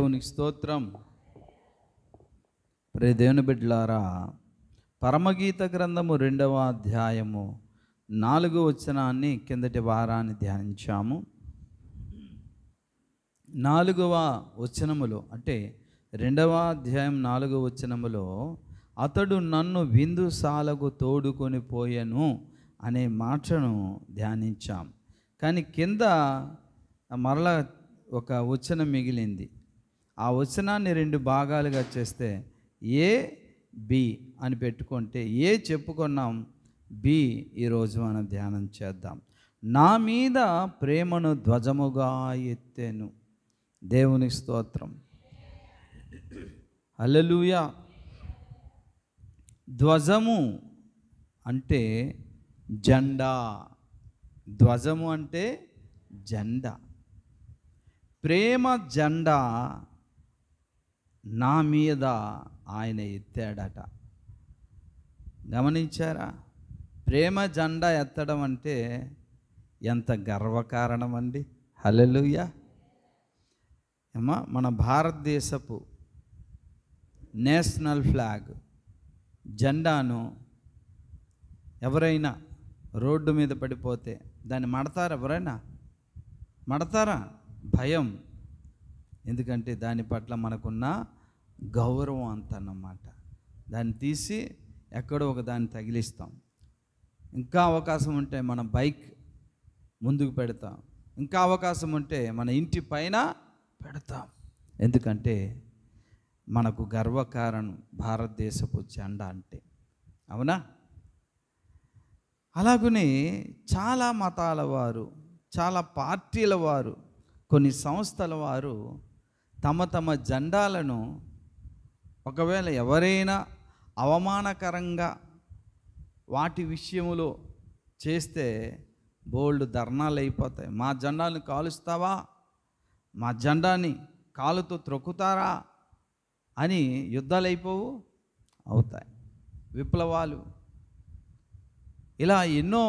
దేవునికి స్తోత్రం. ప్రియ దేవుని బిడ్డలారా, పరమగీత గ్రంథము 2వ అధ్యాయము 4వ వచనాన్ని కిందటి వారాన్ని ధ్యానించాము. 4వ వచనములో అంటే 2వ అధ్యాయం 4వ వచనములో అతడు నన్ను విందుశాలకు తోడుకొని పోయెను అనే మాటను ధ్యానించాం. కానీ కింద మరలా ఒక వచనం మిగిలింది. ఆ వచనాన్ని 2 భాగాలుగా చేస్తే ఏ బి అని పెట్టుకుంటే ఏ చెప్పుకున్నాం, బి ఈరోజు మనం ధ్యానం చేద్దాం. నా మీద ప్రేమను ధ్వజముగా ఎత్తెను. దేవునికి స్తోత్రం, హల్లెలూయా. ధ్వజము అంటే జెండా, ధ్వజము అంటే జెండా. ప్రేమ జెండా నా మీద ఆయన ఎత్తాడట. గమనించారా? ప్రేమ జెండా ఎత్తడం అంటే ఎంత గర్వకారణం అండి. హల్లెలూయా. ఏమా, మన భారతదేశపు నేషనల్ ఫ్లాగ్ జెండాను ఎవరైనా రోడ్డు మీద పడిపోతే దాన్ని మడతారా? ఎవరైనా మడతారా? భయం. ఎందుకంటే దాని పట్ల మనకున్న గౌరవం అంతన్నమాట. దాన్ని తీసి ఎక్కడో ఒక దాన్ని తగిలిస్తాం. ఇంకా అవకాశం ఉంటే మన బైక్ ముందుకు పెడతాం, ఇంకా అవకాశం ఉంటే మన ఇంటి పైన పెడతాం. ఎందుకంటే మనకు గర్వకారణం భారతదేశపు జెండా అంటే. అవునా? అలాగనే చాలా మతాల వారు, చాలా పార్టీల వారు, కొన్ని సంస్థల వారు తమ తమ జెండాలను ఒకవేళ ఎవరైనా అవమానకరంగా వాటి విషయంలో చేస్తే బోల్డ్ ధర్నాలు అయిపోతాయి. మా జెండాని కాలుస్తావా, మా జెండాని కాలుతో త్రొక్కుతారా అని యుద్ధాలు అయిపోవు, అవుతాయి. విప్లవాలు, ఇలా ఎన్నో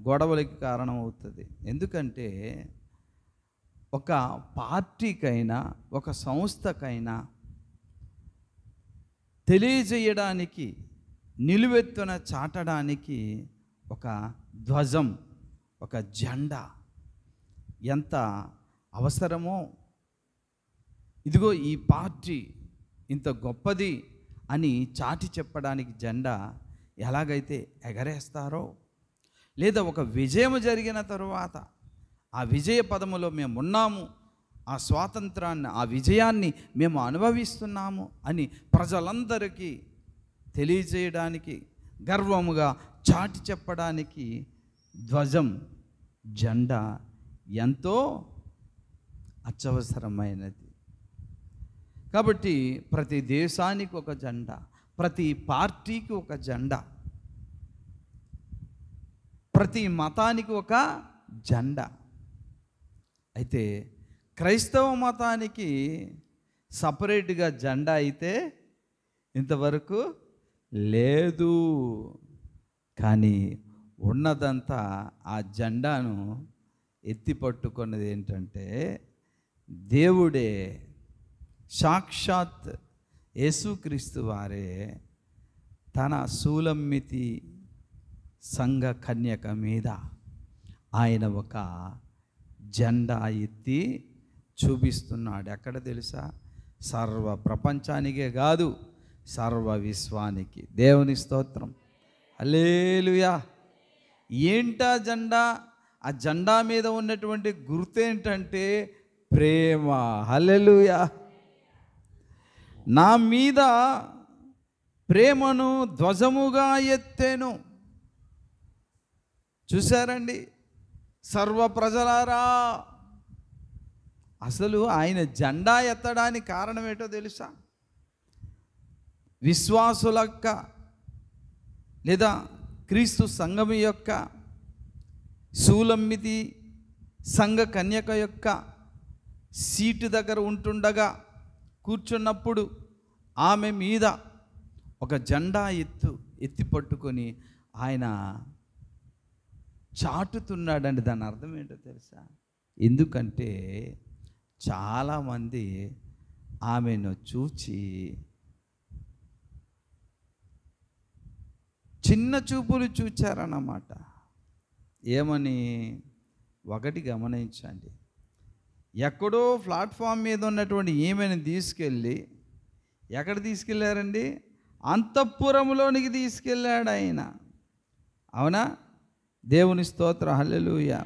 గొడవలకి కారణం అవుతుంది. ఎందుకంటే ఒక పార్టీకైనా ఒక సంస్థకైనా తెలియజేయడానికి, నిలువెత్తున చాటడానికి ఒక ధ్వజం, ఒక జెండా ఎంత అవసరమో. ఇదిగో ఈ పార్టీ ఇంత గొప్పది అని చాటి చెప్పడానికి జెండా ఎలాగైతే ఎగరేస్తారో, లేదా ఒక విజయం జరిగిన తరువాత ఆ విజయ పదములో మేము ఉన్నాము, ఆ స్వాతంత్రాన్ని, ఆ విజయాన్ని మేము అనుభవిస్తున్నాము అని ప్రజలందరికీ తెలియజేయడానికి, గర్వముగా చాటి చెప్పడానికి ధ్వజం, జెండా ఎంతో అత్యవసరమైనది. కాబట్టి ప్రతి దేశానికి ఒక జెండా, ప్రతి పార్టీకి ఒక జెండా, ప్రతి మతానికి ఒక జెండా. అయితే క్రైస్తవ మతానికి సపరేట్గా జెండా అయితే ఇంతవరకు లేదు. కానీ ఉన్నదంతా ఆ జెండాను ఎత్తి పట్టుకున్నది ఏంటంటే దేవుడే, సాక్షాత్ యేసుక్రీస్తు వారే తన సూలమ్మితి సంఘ కన్యక మీద ఆయన ఒక జెండా ఎత్తి చూపిస్తున్నాడు. ఎక్కడ తెలుసా? సర్వ ప్రపంచానికే కాదు, సర్వ విశ్వానికి. దేవుని స్తోత్రం, హల్లెలూయా. ఏంటా జెండా? ఆ జెండా మీద ఉన్నటువంటి గుర్తేంటంటే ప్రేమ. హల్లెలూయా. నా మీద ప్రేమను ధ్వజముగా ఎత్తెను. చూశారండి? సర్వ ప్రజలారా, అసలు ఆయన జెండా ఎత్తడానికి కారణం ఏంటో తెలుసా? విశ్వాసుల యొక్క లేదా క్రీస్తు సంఘం యొక్క సూలమ్మితి సంఘ కన్యక యొక్క సీటు దగ్గర ఉంటుండగా కూర్చున్నప్పుడు ఆమె మీద ఒక జెండా ఎత్తి పట్టుకొని ఆయన చాటుతున్నాడండి. దాని అర్థం ఏంటో తెలుసా? ఎందుకంటే చాలామంది ఆమెను చూచి చిన్న చూపులు చూచారన్నమాట. ఏమని? ఒకటి గమనించండి, ఎక్కడో ప్లాట్ఫామ్ మీద ఉన్నటువంటి ఈమెను తీసుకెళ్ళి ఎక్కడ తీసుకెళ్ళారండి? అంతఃపురంలోనికి తీసుకెళ్ళాడు ఆయన. అవునా? దేవుని స్తోత్ర, హల్లెలూయా.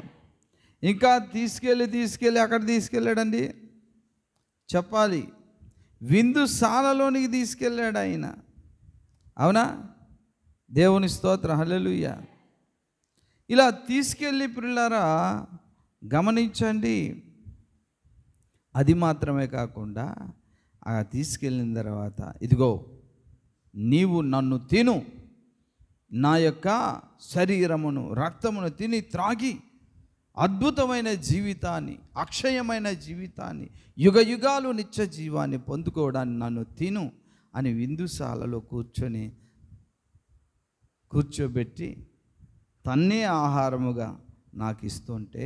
ఇంకా తీసుకెళ్ళి అక్కడ తీసుకెళ్ళాడండి, చెప్పాలి, విందుశాలలోనికి తీసుకెళ్ళాడు ఆయన. అవునా? దేవుని స్తోత్ర, హల్లెలూయా. ఇలా తీసుకెళ్ళి ప్రియులారా గమనించండి, అది మాత్రమే కాకుండా ఆ తీసుకెళ్ళిన తర్వాత, ఇదిగో నీవు నన్ను తిను, నా యొక్క శరీరమును రక్తమును తిని త్రాగి అద్భుతమైన జీవితాన్ని, అక్షయమైన జీవితాన్ని, యుగ యుగాలు నిత్య జీవాన్ని పొందుకోవడాన్ని నన్ను తిను అని విందుశాలలో కూర్చోబెట్టి తన్నే ఆహారముగా నాకు ఇస్తుంటే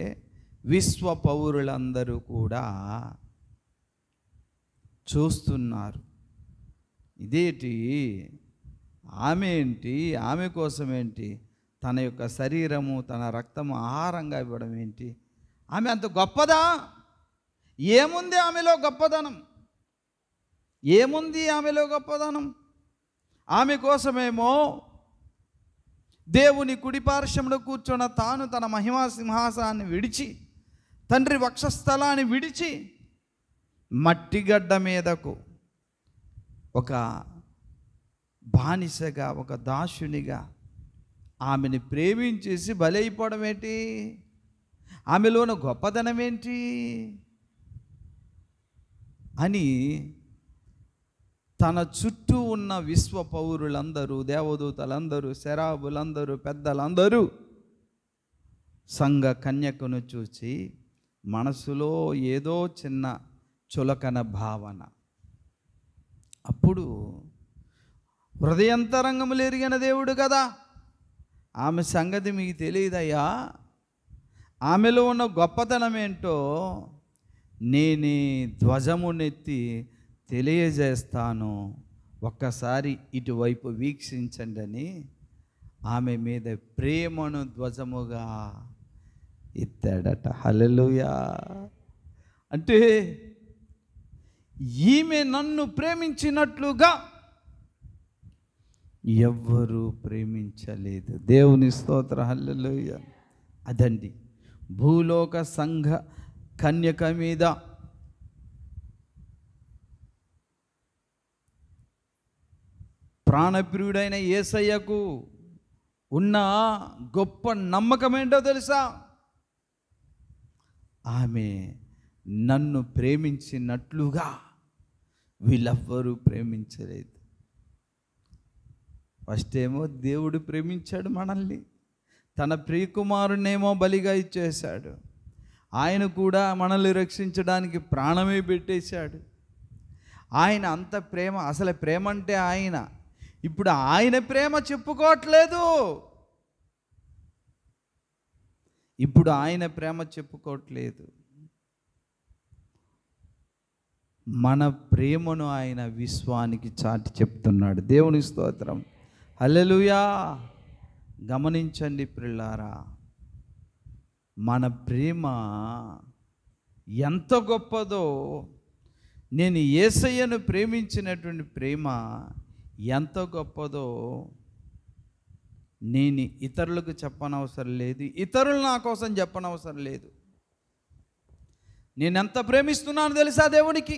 విశ్వ పౌరులందరూ కూడా చూస్తున్నారు. ఇదేంటి, ఆమె ఏంటి, ఆమె కోసం ఏంటి, తన యొక్క శరీరము తన రక్తము ఆహారంగా ఇవ్వడం ఏంటి? ఆమె అంత గొప్పదా? ఏముంది ఆమెలో గొప్పదనం? ఏముంది ఆమెలో గొప్పదనం? ఆమె కోసమేమో దేవుని కుడిపార్శ్వములో కూర్చున్న తాను తన మహిమా సింహాసనాన్ని విడిచి, తండ్రి వక్షస్థలాన్ని విడిచి, మట్టిగడ్డ మీదకు ఒక బానిసగా, ఒక దాసునిగా ఆమెను ప్రేమించేసి బలైపోవడం ఏంటి? ఆమెలోని గొప్పదనం ఏంటి అని తన చుట్టూ ఉన్న విశ్వ పౌరులందరూ, దేవదూతలందరూ, శరాబులందరూ, పెద్దలందరూ సంఘ కన్యకను చూసి మనసులో ఏదో చిన్న చులకన భావన. అప్పుడు హృదయంతరంగములు ఎరిగిన దేవుడు కదా, ఆమె సంగతి మీకు తెలియదయ్యా, ఆమెలో ఉన్న గొప్పతనం ఏంటో నేనే ధ్వజమునెత్తి తెలియజేస్తాను, ఒక్కసారి ఇటువైపు వీక్షించండి అని ఆమె మీద ప్రేమను ధ్వజముగా ఎత్తాడట. హల్లెలూయా. అంటే ఈమె నన్ను ప్రేమించినట్లుగా ఎవ్వరూ ప్రేమించలేదు. దేవుని స్తోత్ర, హల్లెలూయా. అదండి భూలోక సంఘ కన్యక మీద ప్రాణప్రియుడైన యేసయ్యకు ఉన్న గొప్ప నమ్మకం ఏంటో తెలుసా? ఆమె నన్ను ప్రేమించినట్లుగా వీళ్ళెవ్వరూ ప్రేమించలేదు. ఫస్ట్ ఏమో దేవుడు ప్రేమించాడు మనల్ని, తన ప్రియకుమారునేమో బలిగా ఇచ్చేశాడు. ఆయన కూడా మనల్ని రక్షించడానికి ప్రాణమే పెట్టేశాడు. ఆయన అంత ప్రేమ, అసలు ప్రేమ అంటే ఆయన. ఇప్పుడు ఆయన ప్రేమ చెప్పుకోవట్లేదు, ఇప్పుడు ఆయన ప్రేమ చెప్పుకోవట్లేదు. మన ప్రేమను ఆయన విశ్వానికి చాటి చెప్తున్నాడు. దేవుని స్తోత్రం, హల్లెలూయా. గమనించండి ప్రియులారా, మన ప్రేమ ఎంత గొప్పదో, నేను యేసయ్యను ప్రేమించినటువంటి ప్రేమ ఎంత గొప్పదో నేను ఇతరులకు చెప్పనవసరం లేదు, ఇతరులు నా కోసం చెప్పనవసరం లేదు. నేను ఎంత ప్రేమిస్తున్నాను తెలుసా దేవునికి?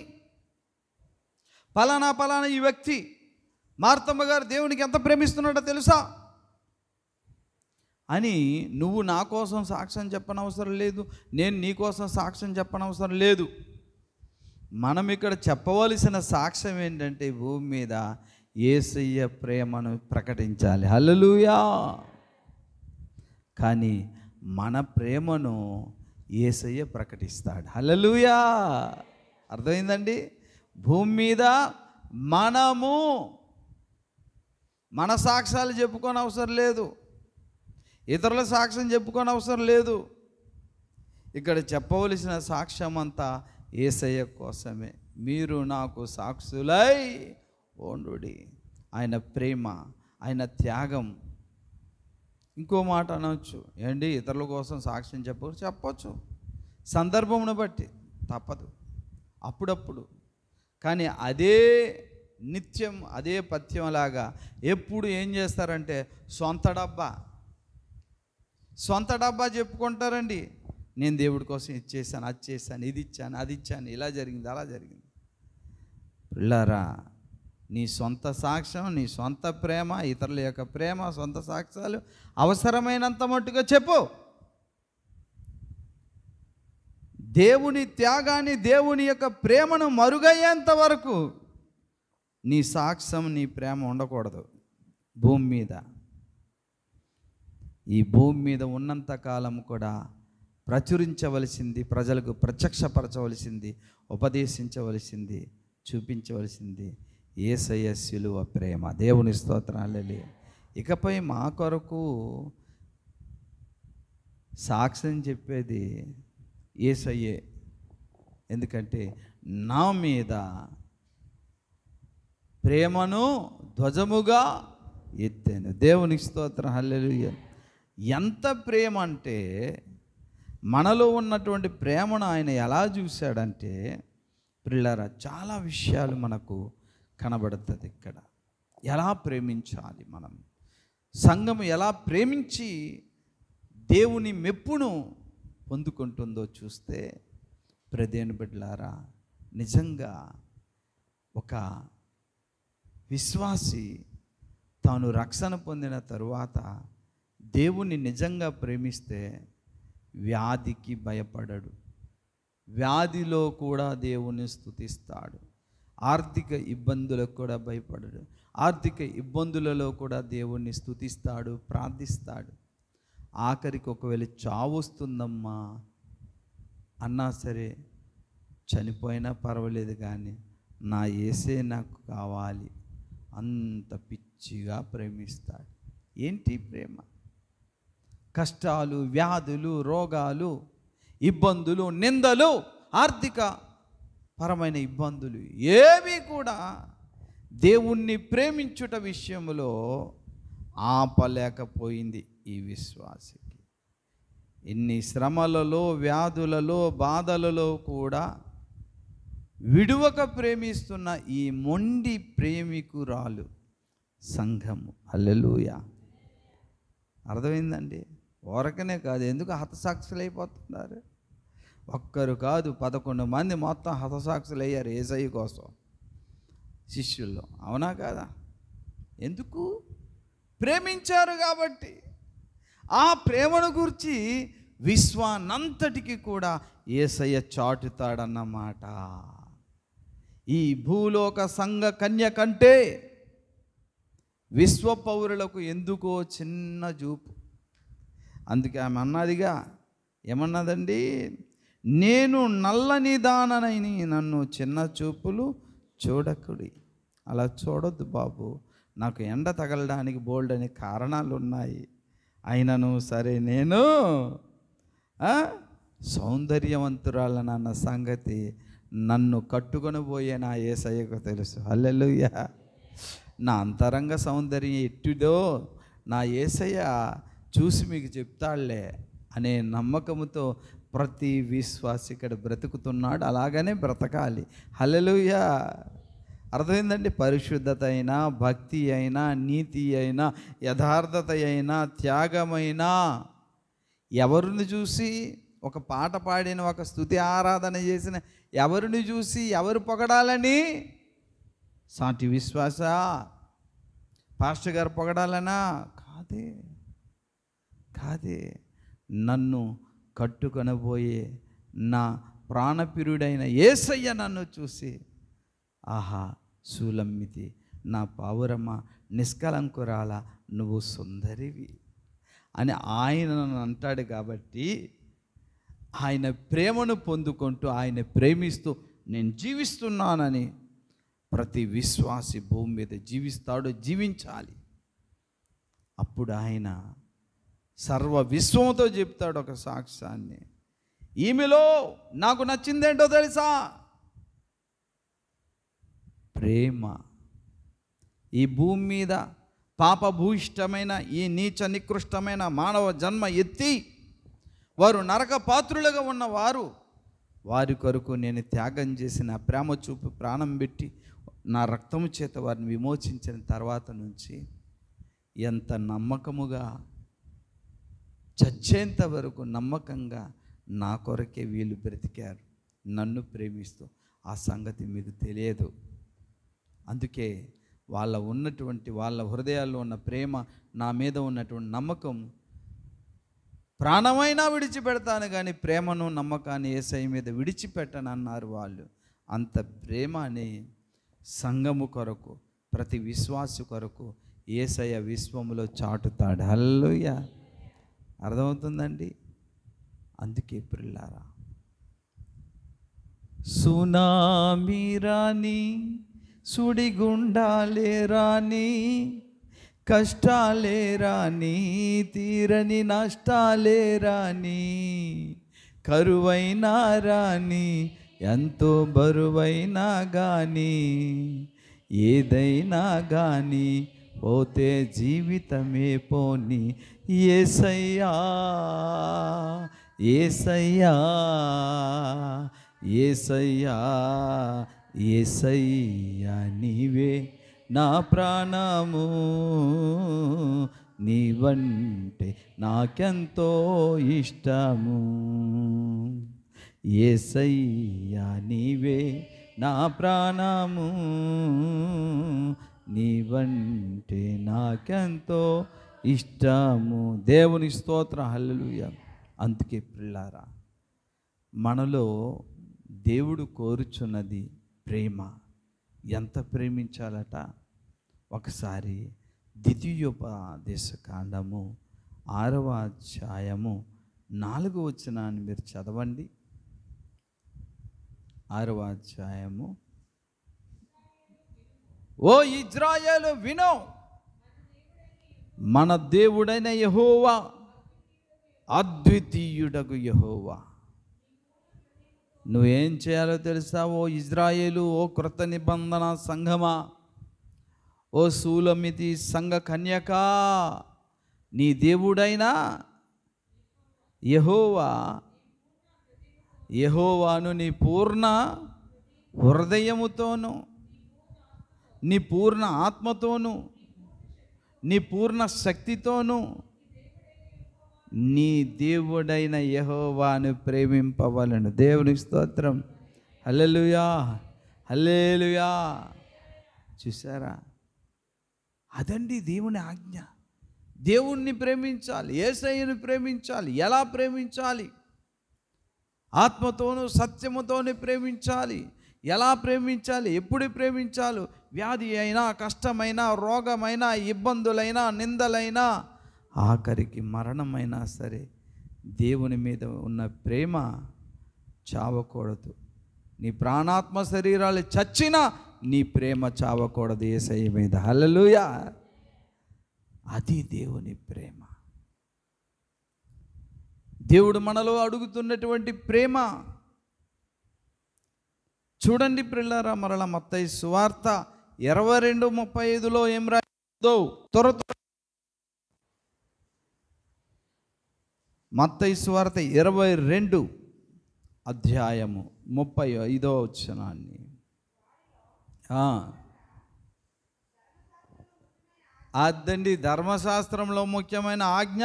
పలానా ఈ వ్యక్తి మార్తమ్మ గారు దేవునికి ఎంత ప్రేమిస్తున్నాడో తెలుసా అని నువ్వు నా కోసం సాక్ష్యం చెప్పనవసరం లేదు, నేను నీ కోసం సాక్ష్యం చెప్పనవసరం లేదు. మనం ఇక్కడ చెప్పవలసిన సాక్ష్యం ఏంటంటే భూమి మీద యేసయ్య ప్రేమను ప్రకటించాలి. హల్లెలూయా. కానీ మన ప్రేమను యేసయ్య ప్రకటిస్తాడు. హల్లెలూయా. అర్థమైందండి? భూమి మీద మనము మన సాక్ష్యాలు చెప్పుకోని అవసరం లేదు, ఇతరుల సాక్ష్యం చెప్పుకోని అవసరం లేదు. ఇక్కడ చెప్పవలసిన సాక్ష్యం అంతా యేసయ్య కోసమే. మీరు నాకు సాక్షులై ఉండుడి. ఆయన ప్రేమ, ఆయన త్యాగం. ఇంకో మాట అనవచ్చు, ఏంటి ఇతరుల కోసం సాక్ష్యం చెప్పవచ్చు, సందర్భమును బట్టి తప్పదు అప్పుడప్పుడు. కానీ అదే నిత్యం అదే పథ్యంలాగా ఎప్పుడు ఏం చేస్తారంటే సొంత డబ్బా చెప్పుకుంటారండి. నేను దేవుడి కోసం ఇది చేశాను, అది చేశాను, ఇది ఇచ్చాను, అది ఇచ్చాను, ఇలా జరిగింది, అలా జరిగింది. పిల్లారా, నీ సొంత సాక్ష్యం, నీ సొంత ప్రేమ, ఇతరుల యొక్క ప్రేమ, సొంత సాక్ష్యాలు అవసరమైనంత మట్టుగా చెప్పు. దేవుని త్యాగాన్ని, దేవుని యొక్క ప్రేమను మరుగయ్యేంత వరకు నీ సాక్ష్యం, నీ ప్రేమ ఉండకూడదు భూమి మీద. ఈ భూమి మీద ఉన్నంతకాలం కూడా ప్రచురించవలసింది, ప్రజలకు ప్రత్యక్షపరచవలసింది, ఉపదేశించవలసింది, చూపించవలసింది యేసయ్య శిలువ ప్రేమ. దేవుని స్తోత్రాలు. ఇకపై మా కొరకు సాక్ష్యం చెప్పేది యేసయ్యే. ఎందుకంటే నా మీద ప్రేమను ధ్వజముగా ఎత్తాను. దేవునికి స్తోత్రం, హల్లెలూయా. ఎంత ప్రేమ అంటే, మనలో ఉన్నటువంటి ప్రేమను ఆయన ఎలా చూశాడంటే ప్రియులారా, చాలా విషయాలు మనకు కనబడుతుంది ఇక్కడ. ఎలా ప్రేమించాలి మనం, సంఘము ఎలా ప్రేమించి దేవుని మెప్పును పొందుకుంటుందో చూస్తే, ప్రదేని బిడ్డలారా, నిజంగా ఒక విశ్వాసి తాను రక్షణ పొందిన తరువాత దేవుని నిజంగా ప్రేమిస్తే వ్యాధికి భయపడడు, వ్యాధిలో కూడా దేవుని స్తుతిస్తాడు, ఆర్థిక ఇబ్బందులకు కూడా భయపడడు, ఆర్థిక ఇబ్బందులలో కూడా దేవుణ్ణి స్తుతిస్తాడు, ప్రార్థిస్తాడు. ఆఖరికి ఒకవేళ చావు వస్తుందమ్మా అన్నా సరే, చనిపోయినా పర్వాలేదు కానీ నా యేసే నాకు కావాలి, అంత పిచ్చిగా ప్రేమిస్తాడు. ఏంటి ప్రేమ? కష్టాలు, వ్యాధులు, రోగాలు, ఇబ్బందులు, నిందలు, ఆర్థిక పరమైన ఇబ్బందులు ఏవి కూడా దేవుణ్ణి ప్రేమించుట విషయంలో ఆపలేకపోయింది ఈ విశ్వాసికి. ఎన్ని శ్రమలలో, వ్యాధులలో, బాధలలో కూడా విడువక ప్రేమిస్తున్న ఈ మొండి ప్రేమికురాలు సంఘము. హల్లెలూయా. అర్థమైందండి? ఊరకనే కాదు, ఎందుకు హతసాక్షులు అయిపోతున్నారు? ఒక్కరు కాదు, 11 మంది మొత్తం హతసాక్షులు అయ్యారు యేసయ్య కోసం శిష్యుల్లో. అవునా కాదా? ఎందుకు? ప్రేమించారు కాబట్టి. ఆ ప్రేమను గురించి విశ్వానంతటికి కూడా యేసయ్య చాటుతాడన్నమాట. ఈ భూలోక సంఘ కన్య కంటే విశ్వ పౌరులకు ఎందుకో చిన్న చూపు. అందుకే ఆమె అన్నదిగా, ఏమన్నదండి? నేను నల్లని దాననని నన్ను చిన్న చూపులు చూడకుడి. అలా చూడొద్దు బాబు, నాకు ఎండ తగలడానికి బోల్డ్ అనే కారణాలు ఉన్నాయి, అయినను సరే నేను సౌందర్యవంతురాలనన్న సంగతి నన్ను కట్టుకొని పోయే నా యేసయ్యకు తెలుసు. హల్లెలూయా. నా అంతరంగ సౌందర్యం ఎట్టిదో నా యేసయ్య చూసి మీకు చెప్తాడులే అనే నమ్మకంతో ప్రతి విశ్వాసి ఇక్కడ బ్రతుకుతున్నాడు. అలాగనే బ్రతకాలి. హల్లెలూయా. అర్థమైందండి? పరిశుద్ధత అయినా, భక్తి అయినా, నీతి అయినా, యథార్థత అయినా, త్యాగమైనా ఎవరిని చూసి, ఒక పాట పాడిన, ఒక స్తుతి ఆరాధన చేసిన ఎవరిని చూసి ఎవరు పొగడాలని? సాటి విశ్వాస పాస్టర్ గారు పొగడాలనా? కాదే, కాదే. నన్ను కట్టుకొనబోయే నా ప్రాణప్రియుడైన యేసయ్య నన్ను చూసి, ఆహా సూలమ్మితి, నా పావురమ్మ, నిష్కలంకురాల, నువ్వు సుందరివి అని ఆయన నన్ను అంటాడు. కాబట్టి ఆయన ప్రేమను పొందుకుంటూ, ఆయన ప్రేమిస్తూ నేను జీవిస్తున్నానని ప్రతి విశ్వాసి భూమి మీద జీవిస్తాడు, జీవించాలి. అప్పుడు ఆయన సర్వ విశ్వంతో చెప్తాడు ఒక సాక్ష్యాన్ని. ఈమెలో నాకు నచ్చిందేంటో తెలుసా? ప్రేమ. ఈ భూమి మీద పాపభూయిష్టమైన ఈ నీచ నికృష్టమైన మానవ జన్మ ఎత్తి వారు నరక పాత్రులుగా ఉన్నవారు, వారి కొరకు నేను త్యాగం చేసి నా ప్రేమ చూపి ప్రాణం పెట్టి నా రక్తము చేత వారిని విమోచించిన తర్వాత నుంచి ఎంత నమ్మకముగా, చచ్చేంత వరకు నమ్మకంగా నా కొరకే వీళ్ళు బ్రతికారు, నన్ను ప్రేమిస్తూ. ఆ సంగతి మీకు తెలియదు. అందుకే వాళ్ళ హృదయాల్లో ఉన్న ప్రేమ, నా మీద ఉన్నటువంటి నమ్మకం, ప్రాణమైనా విడిచిపెడతాను కానీ ప్రేమను నమ్మకాన్ని యేసయ్య మీద విడిచిపెట్టనన్నారు వాళ్ళు. అంత ప్రేమ అని సంఘము కొరకు, ప్రతి విశ్వాసు కొరకు యేసయ్య విశ్వములో చాటుతాడు. హల్లెలూయా. అర్థమవుతుందండి? అందుకే ప్రియులారా, సునామీ రాని, సుడిగుండాలే రాని, కష్టాలే రాని, తీరని నష్టాలే రాని, కరువైనా రాని, ఎంతో బరువైనా గాని, ఏదైనా గాని పోతే జీవితమే పోని, యేసయ్యా యేసయ్యా యేసయ్యా యేసయ్యా నీవే నా ప్రాణము, నీవంటే నాకెంతో ఇష్టము. యేసయ్యా నీవే నా ప్రాణము, నీవంటే నాకెంతో ఇష్టము. దేవుని స్తోత్రం. హల్లెలూయా. అందుకే ప్రియులారా, మనలో దేవుడు కోరుచున్నది ప్రేమ. ఎంత ప్రేమించాలట? ఒకసారి ద్వితీయోపదేశ కాండము 6వ అధ్యాయము 4వ వచనాన్ని మీరు చదవండి. 6వ అధ్యాయము. ఓ ఇజ్రాయేలు వినో, మన దేవుడైన యెహోవా అద్వితీయుడగు యెహోవా. నువ్వేం చేయాలో తెలుసా? ఓ ఇజ్రాయేలు, ఓ క్రొత్త నిబంధన సంఘమా, ఓ సూలమితి సంఘ కన్యక, నీ దేవుడైనా యెహోవాను నీ పూర్ణ హృదయముతోను, నీ పూర్ణ ఆత్మతోను, నీ పూర్ణ శక్తితోను నీ దేవుడైన యెహోవాను ప్రేమింపవలెను. దేవునికి స్తోత్రం. హల్లెలూయా హల్లెలూయా. చూసారా? అదండి దేవుని ఆజ్ఞ. దేవుణ్ణి ప్రేమించాలి, యేసయ్యను ప్రేమించాలి. ఎలా ప్రేమించాలి? ఆత్మతోను సత్యముతోని ప్రేమించాలి. ఎలా ప్రేమించాలి? ఎప్పుడు ప్రేమించాలి? వ్యాధి అయినా, కష్టమైనా, రోగమైనా, ఇబ్బందులైనా, నిందలైనా, ఆఖరికి మరణమైనా సరే దేవుని మీద ఉన్న ప్రేమ చావకూడదు. నీ ప్రాణాత్మ శరీరాలు చచ్చినా నీ ప్రేమ చావకూడదు యేసయ్య మీద. హల్లెలూయా. అది దేవుని ప్రేమ. దేవుడు మనలో అడుగుతున్నటువంటి ప్రేమ చూడండి ప్రియులారా. మరలా మత్తయి సువార్త 22:35 ఏం రాయిందో త్వర మత్తయి సువార్త 22 అధ్యాయము 35వ వచనాన్ని. అదండి ధర్మశాస్త్రంలో ముఖ్యమైన ఆజ్ఞ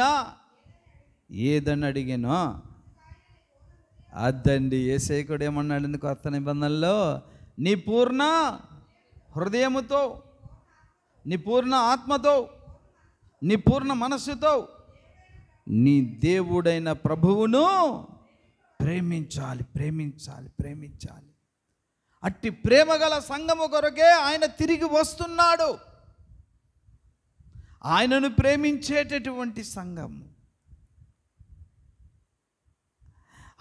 ఏదని అడిగాను. అదండి యేసేకుడు ఏమన్నాడు కొత్త నిబంధనలో? నీ పూర్ణ హృదయముతో, నీ పూర్ణ ఆత్మతో, నీ పూర్ణ మనస్సుతో నీ దేవుడైన ప్రభువును ప్రేమించాలి, ప్రేమించాలి, ప్రేమించాలి. అట్టి ప్రేమ గల సంఘము కొరకే ఆయన తిరిగి వస్తున్నాడు. ఆయనను ప్రేమించేటటువంటి సంఘము,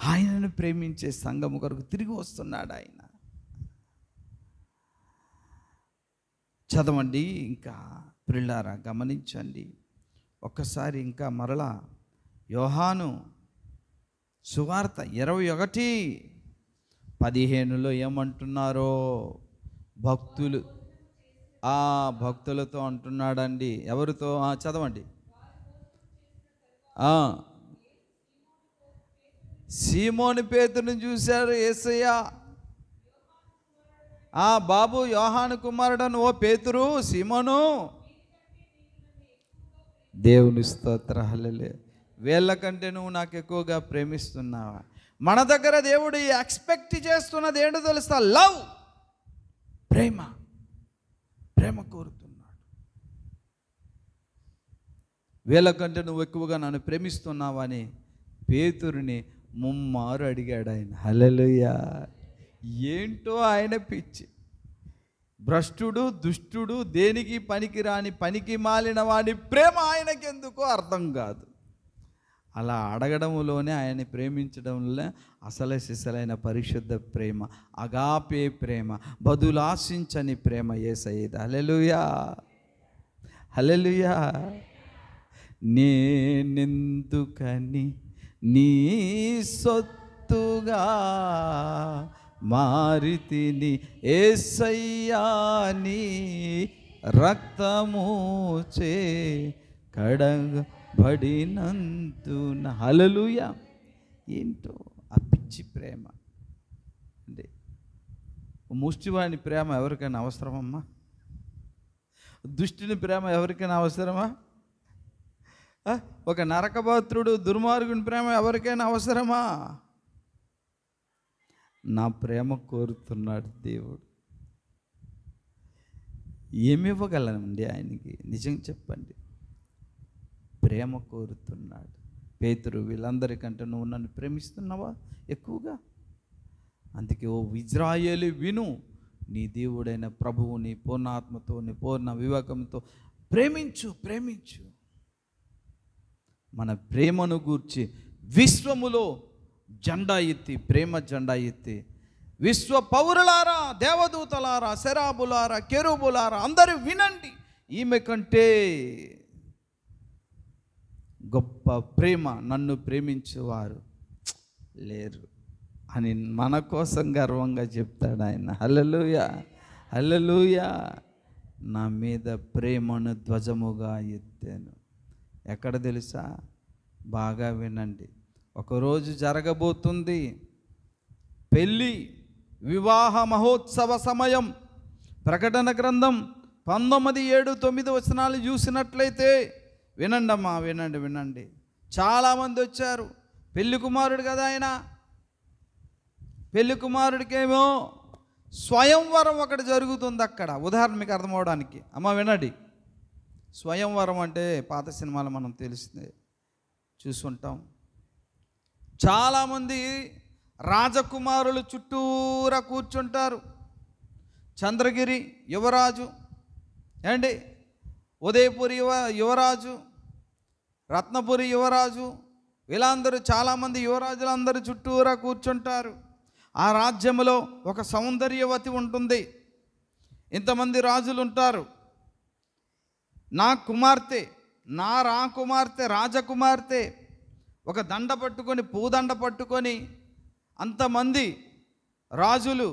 ఆయనను ప్రేమించే సంఘము కొరకు తిరిగి వస్తున్నాడు ఆయన. చదవండి ఇంకా ప్రియులారా, గమనించండి ఒక్కసారి ఇంకా మరలా. యోహాను సువార్త 21:15 ఏమంటున్నారో భక్తులు భక్తులతో అంటున్నాడండి. ఎవరితో? చదవండి. సీమోను పేతురుని చూశారు యేసయ్య. బాబు యోహాను కుమారుడను ఓ పేతురు, సీమోను, దేవుని స్తోత్రం, హల్లెలూయా. వీళ్ళకంటే నువ్వు నాకు ఎక్కువగా ప్రేమిస్తున్నావా? మన దగ్గర దేవుడు ఎక్స్పెక్ట్ చేస్తున్నది ఏంటో తెలుస్తా? లవ్, ప్రేమ కోరుతున్నాడు. వీళ్ళకంటే నువ్వు ఎక్కువగా నన్ను ప్రేమిస్తున్నావా అని పేతురుని ముమ్మారు అడిగాడు ఆయన. హల్లెలూయా. ఏంటో ఆయన పిచ్చి, భ్రష్టుడు, దుష్టుడు, దేనికి పనికిరాని, పనికి మాలిన వాడి ప్రేమ ఆయనకెందుకో అర్థం కాదు. అలా అడగడంలోనే ఆయన్ని ప్రేమించడంలో అసలే సిసలైన పరిశుద్ధ ప్రేమ, అగాపే ప్రేమ, బదులాశించని ప్రేమ యేసయ్యది. హల్లెలూయా, హల్లెలూయా. నేనెందుకని నీ సొత్తుగా మారితిని యేసయ్యా, నీ రక్తముచే కడగబడినందున. హల్లెలూయా. ఏంటో ఆ పిచ్చి ప్రేమ అంటే, ముష్టివాని ప్రేమ ఎవరికైనా అవసరమమ్మా? దుష్టుని ప్రేమ ఎవరికైనా అవసరమా? ఒక నరకపాత్రుడు, దుర్మార్గుని ప్రేమ ఎవరికైనా అవసరమా? నా ప్రేమ కోరుతున్నాడు దేవుడు. ఏమివ్వగలనండి ఆయనకి? నిజం చెప్పండి. ప్రేమ కోరుతున్నాడు. పేతురు, వీళ్ళందరికంటే నువ్వు నన్ను ప్రేమిస్తున్నావా ఎక్కువగా? అందుకే ఓ ఇజ్రాయేలు విను, నీ దేవుడైన ప్రభువుని పూర్ణాత్మతో, నీ పూర్ణ వివేకంతో ప్రేమించు. మన ప్రేమను గూర్చి విశ్వములో జెండా ఎత్తి, ప్రేమ జెండా ఎత్తి, విశ్వ పౌరులారా, దేవదూతలారా, శరాబులారా, కెరూబులారా, అందరూ వినండి, ఈమె కంటే గొప్ప ప్రేమ నన్ను ప్రేమించేవారు లేరు అని మన కోసం గర్వంగా చెప్తాడు ఆయన. హల్లెలూయా, హల్లెలూయా. నా మీద ప్రేమను ధ్వజముగా ఎత్తాను. ఎక్కడ తెలుసా? బాగా వినండి. ఒకరోజు జరగబోతుంది పెళ్ళి, వివాహ మహోత్సవ సమయం. ప్రకటన గ్రంథం 19:7-9 చూసినట్లయితే, వినండి అమ్మా, వినండి. చాలామంది వచ్చారు. పెళ్లి కుమారుడు కదా ఆయన. పెళ్లి కుమారుడికేమో స్వయంవరం ఒకటి జరుగుతుంది అక్కడ. ఉదాహరణ మీకు అర్థమవడానికి అమ్మ వినండి. స్వయంవరం అంటే పాత సినిమాలు మనం తెలిసిందే, చూసుంటాం. చాలామంది రాజకుమారులు చుట్టూరా కూర్చుంటారు. చంద్రగిరి యువరాజు ఏండి, ఉదయపురి యువరాజు, రత్నపురి యువరాజు, వీళ్ళందరూ చాలామంది యువరాజులందరూ చుట్టూరా కూర్చుంటారు. ఆ రాజ్యంలో ఒక సౌందర్యవతి ఉంటుంది. ఇంతమంది రాజులు ఉంటారు. నా కుమార్తె, నా రాకుమార్తె, రాజకుమార్తె ఒక దండ పట్టుకొని, పూదండ పట్టుకొని, అంతమంది రాజులు,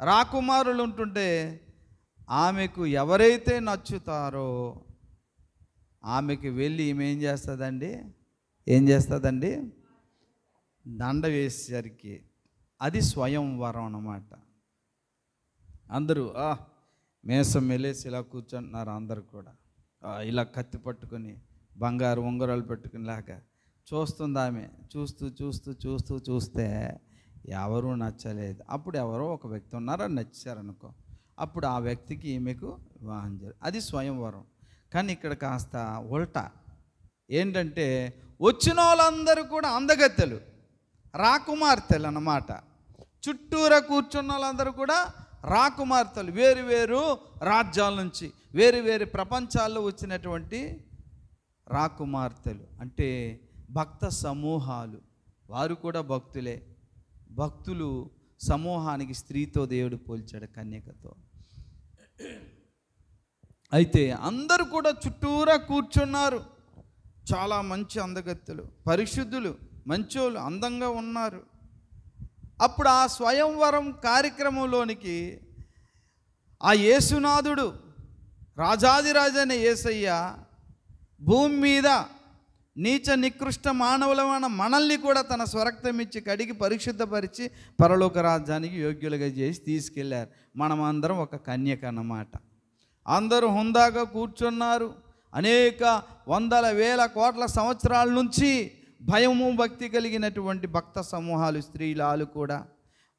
రాకుమారులు ఉంటుంటే, ఆమెకు ఎవరైతే నచ్చుతారో ఆమెకి వెళ్ళి ఈమె ఏం చేస్తుందండి? దండ వేసేసరికి అది స్వయంవరం అన్నమాట. అందరూ మేసం మెలేసి ఇలా కూర్చుంటున్నారు. అందరు కూడా ఇలా కత్తి పట్టుకొని, బంగారు ఉంగరాలు పెట్టుకుని లాగా చూస్తుంది ఆమె. చూస్తే ఎవరూ నచ్చలేదు. అప్పుడు ఎవరో ఒక వ్యక్తి ఉన్నారో నచ్చారనుకో, అప్పుడు ఆ వ్యక్తికి ఈమెకు వివాహం జరిగింది. అది స్వయంవరం. కానీ ఇక్కడ కాస్త ఉల్టా ఏంటంటే, వచ్చిన వాళ్ళందరూ కూడా అందగత్తెలు, రాకుమార్తెలు అన్నమాట. చుట్టూరా కూర్చున్న వాళ్ళందరూ కూడా రాకుమార్తెలు, వేరు వేరు రాజ్యాల నుంచి, వేరు వేరు ప్రపంచాల్లో వచ్చినటువంటి రాకుమార్తెలు. అంటే భక్త సమూహాలు, వారు కూడా భక్తులే. భక్తులు సమూహానికి స్త్రీతో దేవుడు పోల్చాడు, కన్యకతో. అయితే అందరూ కూడా చుట్టూరా కూర్చున్నారు. చాలా మంచి అందగత్తెలు, పరిశుద్ధులు, మంచోళ్ళు, అందంగా ఉన్నారు. అప్పుడు ఆ స్వయంవరం కార్యక్రమంలోనికి ఆ యేసునాథుడు, రాజాదిరాజైన యేసయ్య భూమి మీద నీచ నికృష్ట మానవులమైన మనల్ని కూడా తన స్వరక్తం ఇచ్చి కడిగి పరిశుద్ధపరిచి పరలోక రాజ్యానికి యోగ్యులుగా చేసి తీసుకెళ్ళారు. మనమందరం ఒక కన్యక అన్నమాట. అందరూ హుందాగా కూర్చున్నారు. అనేక వందల వేల కోట్ల సంవత్సరాల నుంచి భయము భక్తి కలిగినటువంటి భక్త సమూహాలు, స్త్రీలాలు కూడా.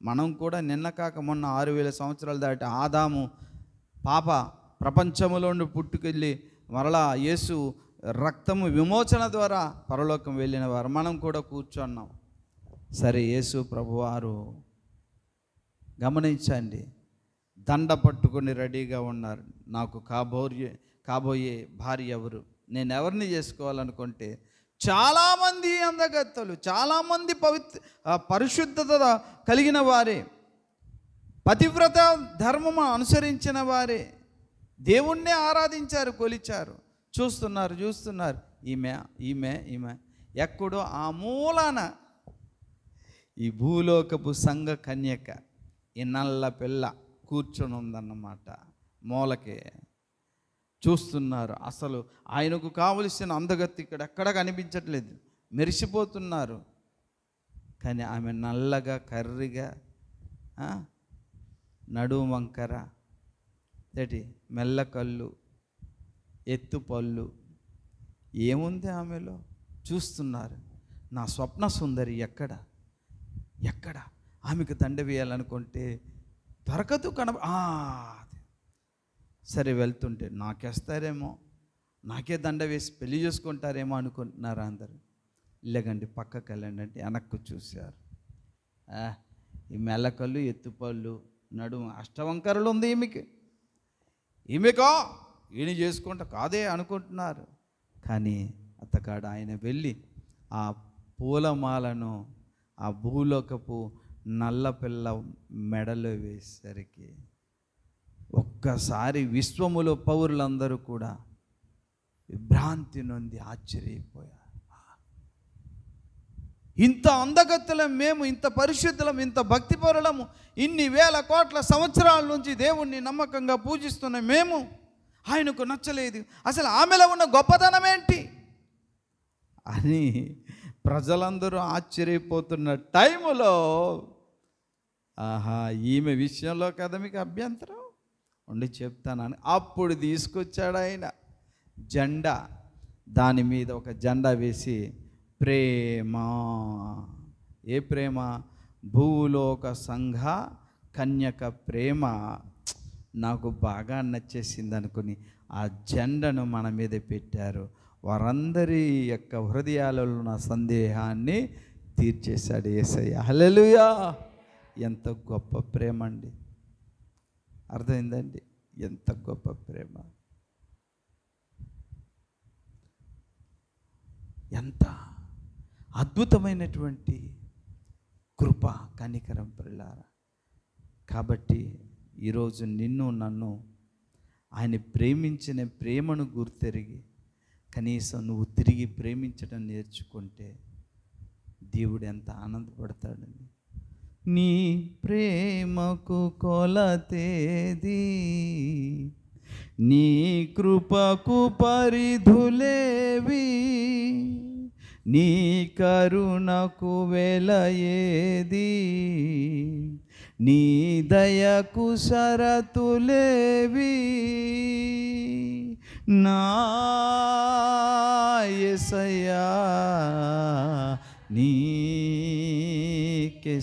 మనం కూడా నిన్న కాక మొన్న 6000 సంవత్సరాలు దాటి ఆదాము పాప ప్రపంచంలో నుండి పుట్టుకెళ్ళి మరలా యేసు రక్తము విమోచన ద్వారా పరలోకం వెళ్ళిన వారు మనం కూడా కూర్చున్నాం. సరే, యేసు ప్రభువారు గమనించండి, దండ పట్టుకొని రెడీగా ఉన్నారు. నాకు కాబోయే భార్య ఎవరు, నేను ఎవరిని చేసుకోవాలనుకుంటే చాలామంది అందగత్తలు, చాలామంది పరిశుద్ధత కలిగిన వారే, పతివ్రత ధర్మము అనుసరించిన వారే, దేవుణ్ణే ఆరాధించారు, కొలిచారు. చూస్తున్నారు ఈమె ఎక్కడో ఆ మూలాన ఈ భూలోకపు సంఘ కన్యక, ఈ నల్ల పిల్ల కూర్చొని ఉందన్నమాట. మూలకే చూస్తున్నారు. అసలు ఆయనకు కావలసిన అందగత్తి ఇక్కడ ఎక్కడ కనిపించట్లేదు, మెరిసిపోతున్నారు. కానీ ఆమె నల్లగా, కర్రిగా, నడుము వంకర, మెల్లకళ్ళు, ఎత్తు పళ్ళు, ఏముంది ఆమెలో? చూస్తున్నారు. నా స్వప్న సుందరి ఎక్కడ ఆమెకు దండ వేయాలనుకుంటే దొరకదు, సరే వెళ్తుంటే నాకేస్తారేమో, నాకే దండ వేసి పెళ్లి చేసుకుంటారేమో అనుకుంటున్నారు అందరు. ఇల్లగండి, పక్కకి వెళ్ళండి అంటే వెనక్కు చూశారు. ఈ మెల్లకళ్ళు, ఎత్తుపళ్ళు, నడుము అష్టవంకరలు ఉంది ఈమెకో ఈయన చేసుకుంటా కాదే అనుకుంటున్నారు. కానీ అత్తకాడ ఆయన వెళ్ళి ఆ పూలమాలను ఆ భూలోకపు నల్లపిల్ల మెడలో వేసేసరికి ఒక్కసారి విశ్వములో పౌరులందరూ కూడా విభ్రాంతి నొంది ఆశ్చర్యపోయారు. ఇంత అందగత్తెలం మేము, ఇంత పరిశుద్ధులం, ఇంత భక్తిపరులము, ఇన్ని వేల కోట్ల సంవత్సరాల నుంచి దేవుణ్ణి నమ్మకంగా పూజిస్తున్న మేము, ఆయనకు నచ్చలేదు, అసలు ఆమెలో ఉన్న గొప్పతనం ఏంటి అని ప్రజలందరూ ఆశ్చర్యపోతున్న టైములో, ఈమె విషయంలో కదా మీకు అభ్యంతరం ఉండి చెప్తానని అప్పుడు తీసుకొచ్చాడు ఆయన జెండా. దాని మీద ఒక జెండా వేసి ప్రేమ, ఏ ప్రేమ? భూలోక సంఘ కన్యక ప్రేమ నాకు బాగా నచ్చేసింది అనుకుని ఆ జెండను మన మీద పెట్టారు. వారందరి యొక్క హృదయాలలో ఉన్న సందేహాన్ని తీర్చేశాడు యేసయ్య. హల్లెలూయా! ఎంత గొప్ప ప్రేమ అండి! అర్థమైందండి? ఎంత గొప్ప ప్రేమ! ఎంత అద్భుతమైనటువంటి కృప, కనికరం ప్రియులారా. కాబట్టి ఈరోజు నిన్ను నన్ను ఆయన ప్రేమించిన ప్రేమను గుర్తెరిగి కనీసం నువ్వు తిరిగి ప్రేమించడం నేర్చుకుంటే దేవుడు ఎంత ఆనందపడతాడండి. నీ ప్రేమకు కొలతేది, నీ కృపకు పరిధులేవి, నీ కరుణకు వెలయేది, నీ దయకు షరతులేవి. నా యేసయ్యా నీకే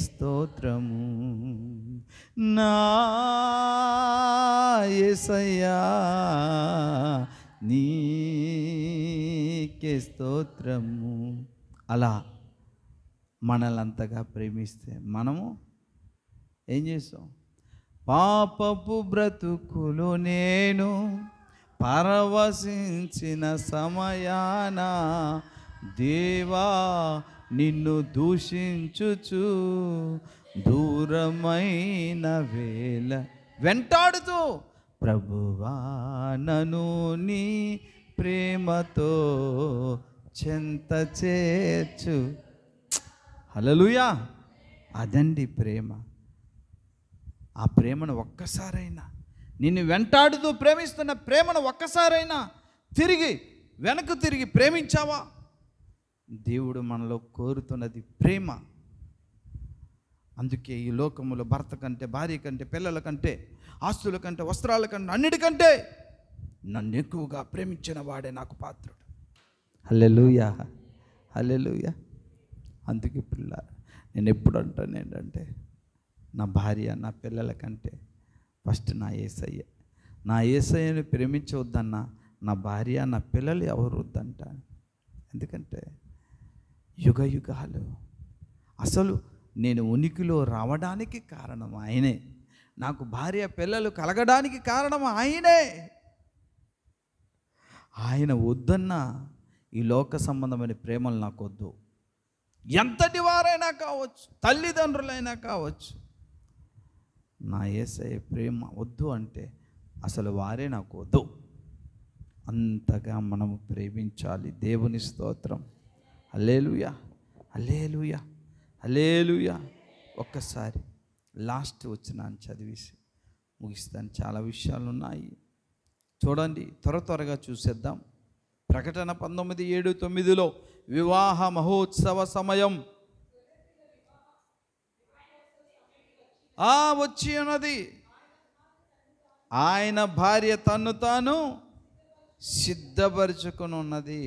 స్తోత్రము, నా యేసయ్యా నీకే స్తోత్రము. అలా మనలంతగా ప్రేమిస్తే మనము ఏం చేస్తాం? పాపపు బ్రతుకులు నేను పరవశించిన సమయాన దేవా నిన్ను దూషించుచు దూరమైన వేళ వెంటాడుతూ ప్రభువా నన్ను నీ ప్రేమతో చెంత చేర్చు. హల్లెలూయా! అదండి ప్రేమ. ఆ ప్రేమను ఒక్కసారైనా నిన్ను వెంటాడుతూ ప్రేమిస్తున్న ప్రేమను ఒక్కసారైనా వెనక్కు తిరిగి ప్రేమించావా? దేవుడు మనలో కోరుతున్నది ప్రేమ. అందుకే ఈ లోకములో భర్త కంటే, భార్య కంటే, పిల్లల కంటే, ఆస్తుల కంటే, వస్త్రాల కంటే, అన్నిటికంటే నన్ను ఎక్కువగా ప్రేమించిన వాడే నాకు పాత్రుడు. హల్లెలూయా, హల్లెలూయా. అందుకే పిల్లలు, నేను ఎప్పుడు అంటాను ఏంటంటే, నా భార్య, నా పిల్లల కంటే ఫస్ట్ నా యేసయ్యని ప్రేమించవద్దన్నా నా భార్య, నా పిల్లలు ఎవరు వద్దంటాను. ఎందుకంటే యుగ యుగాలు అసలు నేను ఉనికిలో రావడానికి కారణం ఆయనే. నాకు భార్య పిల్లలు కలగడానికి కారణం ఆయనే. ఆయన వద్దన్నా ఈ లోక సంబంధమైన ప్రేమలు నాకు వద్దు. ఎంతటి వారైనా కావచ్చు, తల్లిదండ్రులైనా కావచ్చు, నా యేసయ్య ప్రేమ వద్దు అంటే అసలు వారే నాకు వద్దు. అంతగా మనము ప్రేమించాలి. దేవుని స్తోత్రం. హల్లెలూయా, హల్లెలూయా, హల్లెలూయా. ఒక్కసారి లాస్ట్ వచనాన్ని చదివేసి ముగిస్తాను. చాలా విషయాలు ఉన్నాయి, చూడండి. త్వరగా చూసేద్దాం. ప్రకటన 19:7-9 వివాహ మహోత్సవ సమయం వచ్చి ఉన్నది. ఆయన భార్య తన్ను తాను సిద్ధపరచుకుని ఉన్నది.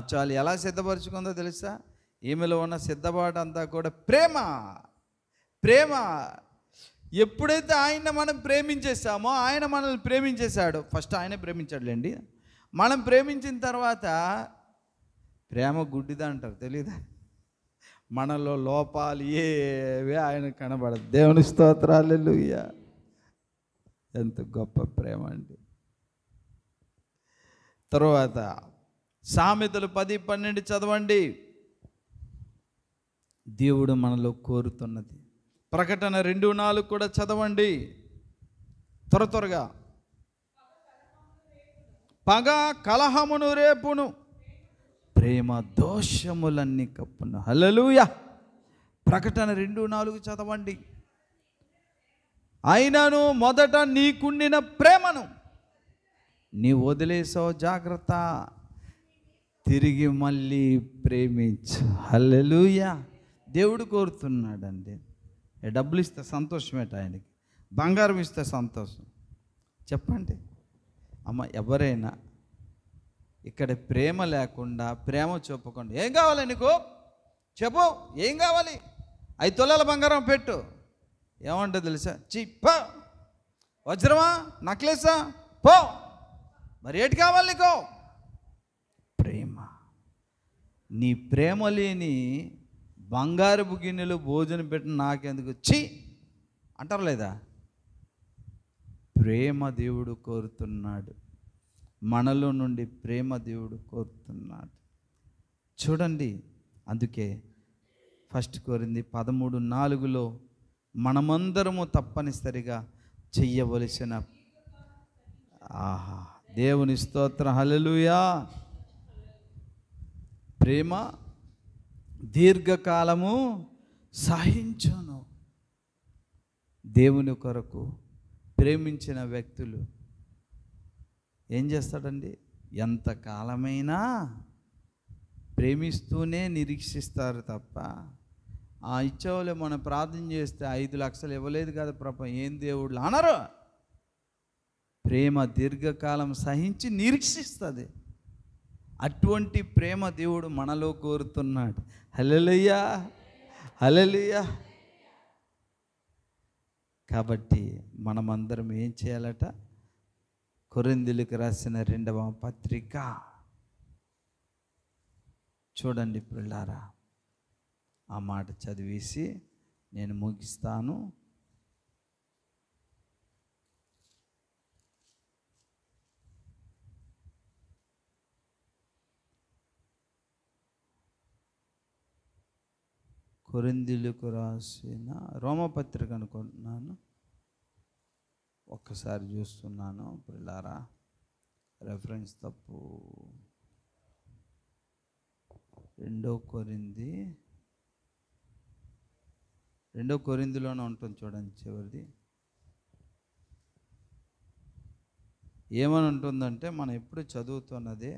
చాలు. ఎలా సిద్ధపరచుకుందో తెలుసా? ఈమెలో ఉన్న సిద్ధపాటు అంతా కూడా ప్రేమ. ఎప్పుడైతే ఆయన మనం ప్రేమించేసామో, ఆయన మనల్ని ప్రేమించేశాడు. ఫస్ట్ ఆయన ప్రేమించాడులేండి. మనం ప్రేమించిన తర్వాత ప్రేమ గుడ్డిదా అంటారు, తెలీదా? మనలో లోపాలు ఏవే ఆయన కనబడదు. దేవుని స్తోత్రం, హల్లెలూయా. ఎంత గొప్ప ప్రేమ అండి. తరువాత సామెతలు 10:12 చదవండి. దేవుడు మనలో కోరుతున్నది. ప్రకటన 2:4 కూడా చదవండి. త్వరగా. పగ కలహమును రేపును, ప్రేమ దోషములన్నీ కప్పును. హల్లెలూయా. ప్రకటన 2:4 చదవండి. అయినను మొదట నీకుండిన ప్రేమను నీ వదిలేసావు, జాగ్రత్త, తిరిగి మళ్ళీ ప్రేమించు. హల్లెలూయా. దేవుడు కోరుతున్నాడండి. డబ్బులు ఇస్తే సంతోషమేట ఆయనకి, బంగారం ఇస్తే సంతోషం. చెప్పండి అమ్మ, ఎవరైనా ఇక్కడ ప్రేమ లేకుండా, ప్రేమ చూపకుండా, ఏం కావాలి నీకు చెప్పు, ఏం కావాలి, 5 తులాల బంగారం పెట్టు, ఏమంటే తెలుసా? పో, వజ్రమా, నక్లెసా, పో, మరి ఏటి కావాలి నీకు? ప్రేమ. నీ ప్రేమ లేని బంగారపు గిన్నెలు భోజనం పెట్టిన నాకెందుకు అంటారు లేదా? ప్రేమ దేవుడు కోరుతున్నాడు. మనలో నుండి ప్రేమ దేవుడు కోరుతున్నాడు. చూడండి. అందుకే 1 కొరింథీ 13:4 మనమందరము తప్పనిసరిగా చెయ్యవలసిన దేవుని స్తోత్రం, హల్లెలూయా. ప్రేమ దీర్ఘకాలము సహించును. దేవుని కొరకు ప్రేమించిన వ్యక్తులు ఏం చేస్తాడండి? ఎంతకాలమైనా ప్రేమిస్తూనే నిరీక్షిస్తారు తప్ప, ఇచ్చేవాళ్ళు మనం ప్రార్థన చేస్తే 5 లక్షలు ఇవ్వలేదు కదా ప్రభు, ఏం దేవుళ్ళు అనరు. ప్రేమ దీర్ఘకాలం సహించి నిరీక్షిస్తుంది. అటువంటి ప్రేమ దేవుడు మనలో కోరుతున్నాడు. హల్లెలూయా, హల్లెలూయా. కాబట్టి మనమందరం ఏం చేయాలట? కొరింథీయులకు రాసిన 2వ పత్రిక చూడండి పిల్లారా. ఆ మాట చదివేసి నేను ముగిస్తాను. కొరింథీయులకు రాసిన రోమపత్రిక అనుకుంటున్నాను, ఒక్కసారి చూస్తున్నాను పిల్లారా, రెఫరెన్స్ తప్పు. 2 కొరింథీలోనే ఉంటుంది చూడండి, చివరిది ఏమని ఉంటుందంటే మనం ఎప్పుడు చదువుతున్నదే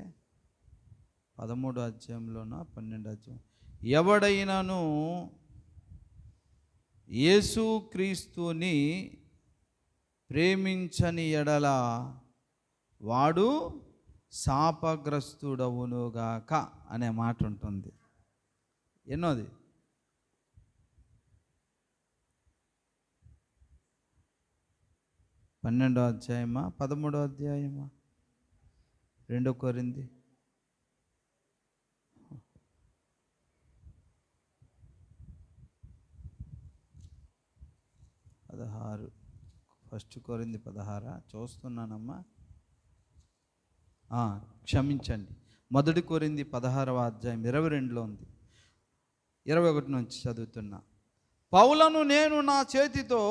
13 అధ్యాయంలోన 12 అధ్యాయం, ఎవడైనాను యేసుక్రీస్తుని ప్రేమించని ఎడల వాడు శాపగ్రస్తుడవునుగాక అనే మాట ఉంటుంది. ఎన్నోది? 12వ అధ్యాయమా 13వ అధ్యాయమా? 2 కొరింథీ 16, 1 కొరింథీ 16 చూస్తున్నానమ్మా. క్షమించండి, 1 కొరింథీ 16వ అధ్యాయం 22లో ఉంది. 21 నుంచి చదువుతున్నా. పౌలను నేను నా చేతితో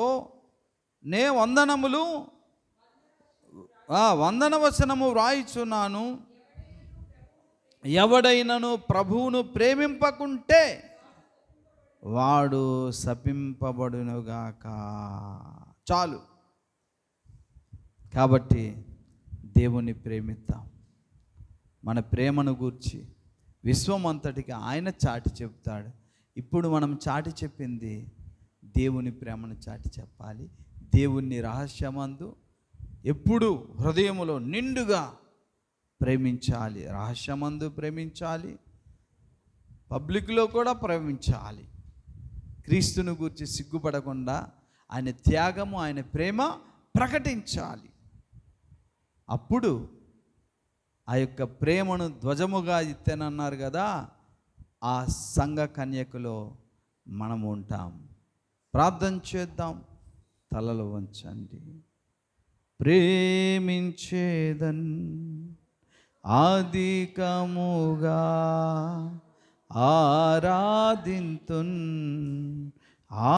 వందనవచనము వ్రాయిచున్నాను. ఎవడైనను ప్రభువును ప్రేమింపకుంటే వాడు శపింపబడునుగాక. చాలు. కాబట్టి దేవుని ప్రేమిద్దాం. మన ప్రేమను గూర్చి విశ్వం అంతటికి ఆయన చాటి చెప్తాడు. ఇప్పుడు మనం చాటి చెప్పింది దేవుని ప్రేమను చాటి చెప్పాలి. దేవుని రహస్యమందు ఎప్పుడు హృదయములో నిండుగా ప్రేమించాలి. రహస్యమందు ప్రేమించాలి, పబ్లిక్లో కూడా ప్రేమించాలి. క్రీస్తుని గురించి సిగ్గుపడకుండా ఆయన త్యాగము, ఆయన ప్రేమ ప్రకటించాలి. అప్పుడు ఆ యొక్క ప్రేమను ధ్వజముగా ఎత్తేనన్నారు కదా, ఆ సంఘ కన్యకలో మనం ఉంటాం. ప్రార్థన చేద్దాం. తలలు వంచండి. ప్రేమించేదన్ అధికముగా ఆరాధింతున్